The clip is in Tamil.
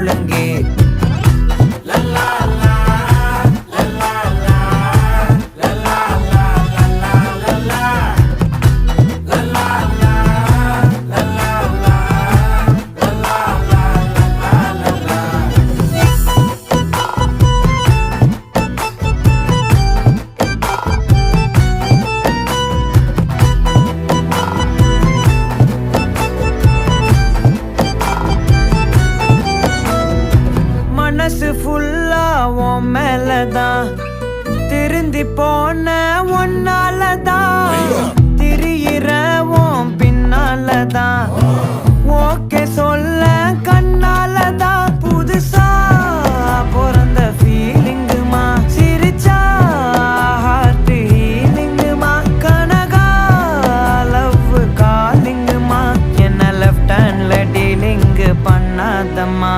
முழங்கே. மனசு ஃபுல்லா உன் மேலதான், திருந்தி போன ஒன்னாலதான், திரியிற உன் பின்னாலதான், ஓகே சொல்ல கண்ணாலதான். புதுசா பிறந்த ஃபீலிங்குமா, சிரிச்சா ஹார்ட் ஹீலிங்குமா, கனகா லவ் காலிங்குமா, என்ன லெஃப்ட் ஹேண்ட்ல டீலிங்கு பண்ணாதம்மா.